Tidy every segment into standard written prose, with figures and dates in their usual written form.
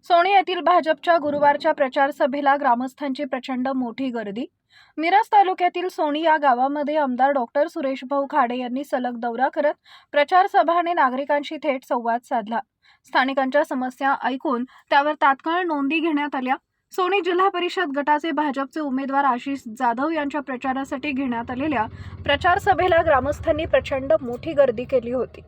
Sony येथील भाजपच्या गुरुवारच्या प्रचार सभेला ग्रामस्थांची प्रचंड मोठी गर्दी। मिरज तालुक्यातील सोनी या गावामध्ये आमदार डॉक्टर सुरेश भाऊ खाडे यांनी सलग दौरा करत प्रचार सभा आणि नागरिकांशी थेट संवाद साधला। स्थानिकांच्या समस्या ऐकून त्यावर तात्काळ नोंदी घेण्यात आल्या। सोनी जिल्हा परिषद गटाचे भाजपचे उमेदवार आशिष जाधव यांच्या प्रचारासाठी घेण्यात आलेल्या प्रचार सभेला ग्रामस्थांनी प्रचंड मोठी गर्दी केली होती।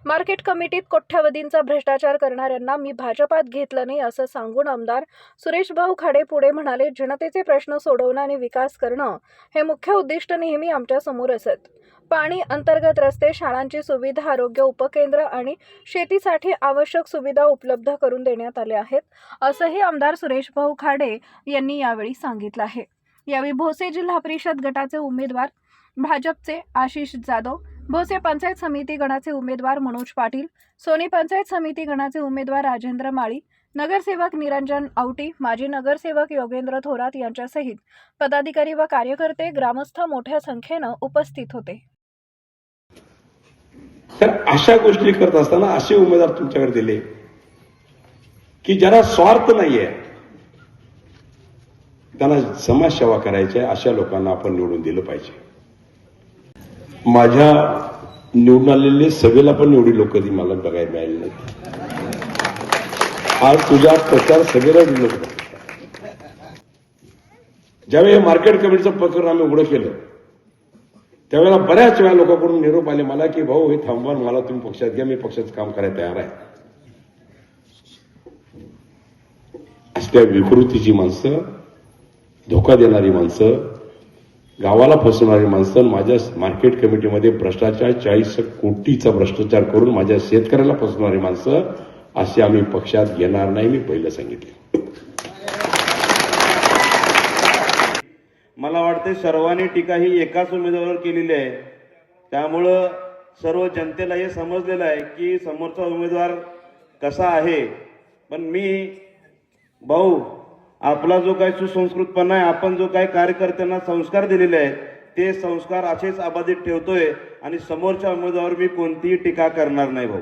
मार्केट कमिटीत कोट्यवधींचा भ्रष्टाचार करणाऱ्यांना मी भाजपात घेतलं नाही असं सांगून आमदार सुरेश भाऊ खाडे पुढे म्हणाले, जनतेचे प्रश्न सोडवणं आणि विकास करणं हे मुख्य उद्दिष्ट नेहमी आमच्या समोर असत। पाणी, अंतर्गत रस्ते, शाळांची सुविधा, आरोग्य उपकेंद्र आणि शेतीसाठी आवश्यक सुविधा उपलब्ध करून देण्यात आल्या आहेत, असंही आमदार सुरेश भाऊ खाडे यांनी यावेळी सांगितलं आहे। यावेळी भोसे जिल्हा परिषद गटाचे उमेदवार भाजपचे आशिष जाधव, भोसे पंचायत समिती गणाचे उमेदवार मनोज पाटील, सोनी पंचायत समिती गणाचे उमेदवार राजेंद्र माळी, नगरसेवक निरंजन आवटी, माजी नगरसेवक योगेंद्र थोरात यांच्यासहित पदाधिकारी व कार्यकर्ते, ग्रामस्थ मोठ्या संख्येने उपस्थित होते। तर अशा गोष्टी करत असताना असे उमेदवार तुमच्याकडे दिले की ज्याला स्वार्थ नाहीये, त्यांना समाजसेवा करायची आहे, अशा लोकांना आपण निवडून दिलं पाहिजे। माझ्या निवडून आलेले सभेला पण एवढी लोक मला बघायला मिळाली नाही। आज तुझ्या प्रचार सभेला लोक, ज्यावेळी मार्केट कमिटीचं प्रकरण आम्ही उघडं केलं त्यावेळेला बऱ्याच वेळा लोकांकडून निरोप आले मला की भाऊ हे थांबवा, मला तुम्ही पक्षात घ्या, मी पक्षाचं काम करायला तयार आहे। असल्या विकृतीची माणसं, धोका देणारी माणसं, गावाला फसवणारी माणसं, माझ्या मार्केट कमिटीमध्ये भ्रष्टाचार 40 कोटीचा भ्रष्टाचार करून माझ्या शेतकऱ्याला फसवणारी माणसं असे आम्ही पक्षात घेणार नाही, मी पहिलं सांगितलं। मला वाटते सर्वांनी टीका ही एकाच उमेदवारावर केलेली आहे, त्यामुळं सर्व जनतेला हे समजलेलं आहे की समोरचा उमेदवार कसा आहे। पण मी भाऊ आपला जो काही सुसंस्कृतपणा आहे, आपण जो काही कार्यकर्त्यांना संस्कार दिलेले आहेत ते संस्कार असेच अबाधित ठेवतोय आणि समोरच्या उमेदवारावर मी कोणतीही टीका करणार नाही भाऊ।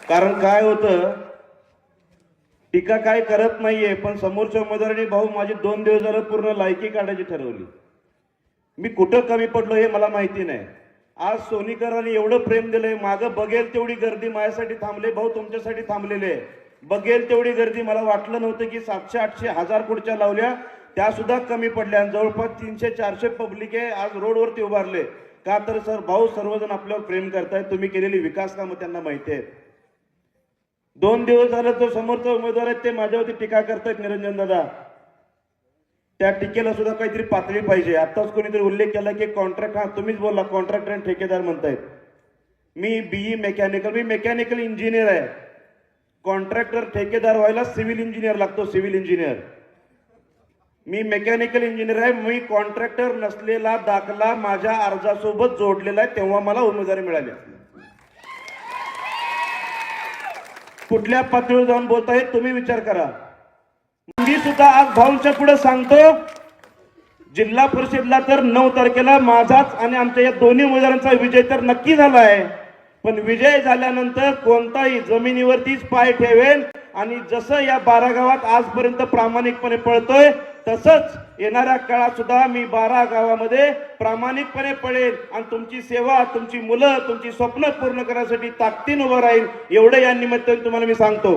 कारण काय होतं, टीका काय करत नाहीये, पण समोरच्या उमेदवाराने भाऊ माझी 2 दिवस झालं पूर्ण लायकी काढायची ठरवली। मी कुठं कमी पडलो हे मला माहिती नाही। आज सोनीकरांनी एवढं प्रेम दिलंय, मागं बघेल तेवढी गर्दी माझ्यासाठी थांबले भाऊ, तुमच्यासाठी थांबलेले। बघेल तेवढी गर्दी, मला वाटलं नव्हतं की 700, 800, 1000 खुर्च्या लावल्या त्या सुद्धा कमी पडल्या। जवळपास 300, 400 पब्लिक आहे आज रोडवरती उभारले। का तर सर भाऊ सर्वजण आपल्यावर प्रेम करतायत, तुम्ही केलेली विकास कामं त्यांना माहिती आहेत। 2 दिवस झालं तो समोरचा उमेदवार आहे ते माझ्यावरती टीका करतायत निरंजन दादा, त्या टीकेला सुद्धा काहीतरी पातळी पाहिजे। आताच कोणीतरी उल्लेख केला की कॉन्ट्रॅक्ट, हा तुम्हीच बोलला, कॉन्ट्रॅक्टर आणि ठेकेदार म्हणतायत। मी बीई मेकॅनिकल, मी मेकॅनिकल इंजिनियर आहे। कॉन्ट्रॅक्टर ठेकेदार व्हायला सिव्हिल इंजिनियर लागतो, सिव्हिल इंजिनियर। मी मेकॅनिकल इंजिनियर आहे, मी कॉन्ट्रॅक्टर नसलेला दाखला माझ्या अर्जासोबत जोडलेला आहे, तेव्हा मला उमेदवारी मिळाली। कुठल्या पातळीवर जाऊन बोलताय तुम्ही विचार करा। मी सुद्धा आज भाऊंच्या पुढे सांगतो, जिल्हा परिषदला तर 9 तारखेला माझाच आणि आमच्या या दोन्ही उमेदवारांचा विजय तर नक्की झाला आहे, पण विजय झाल्यानंतर कोणताही जमिनीवरतीच पाय ठेवेल आणि जसं या 12 गावात आजपर्यंत प्रामाणिकपणे पळतोय तसंच येणाऱ्या काळात सुद्धा मी 12 गावामध्ये प्रामाणिकपणे पळेल आणि तुमची सेवा, तुमची मुलं, तुमची स्वप्न पूर्ण करण्यासाठी ताकदीने उभं राहील, एवढं या निमित्ताने तुम्हाला मी सांगतो।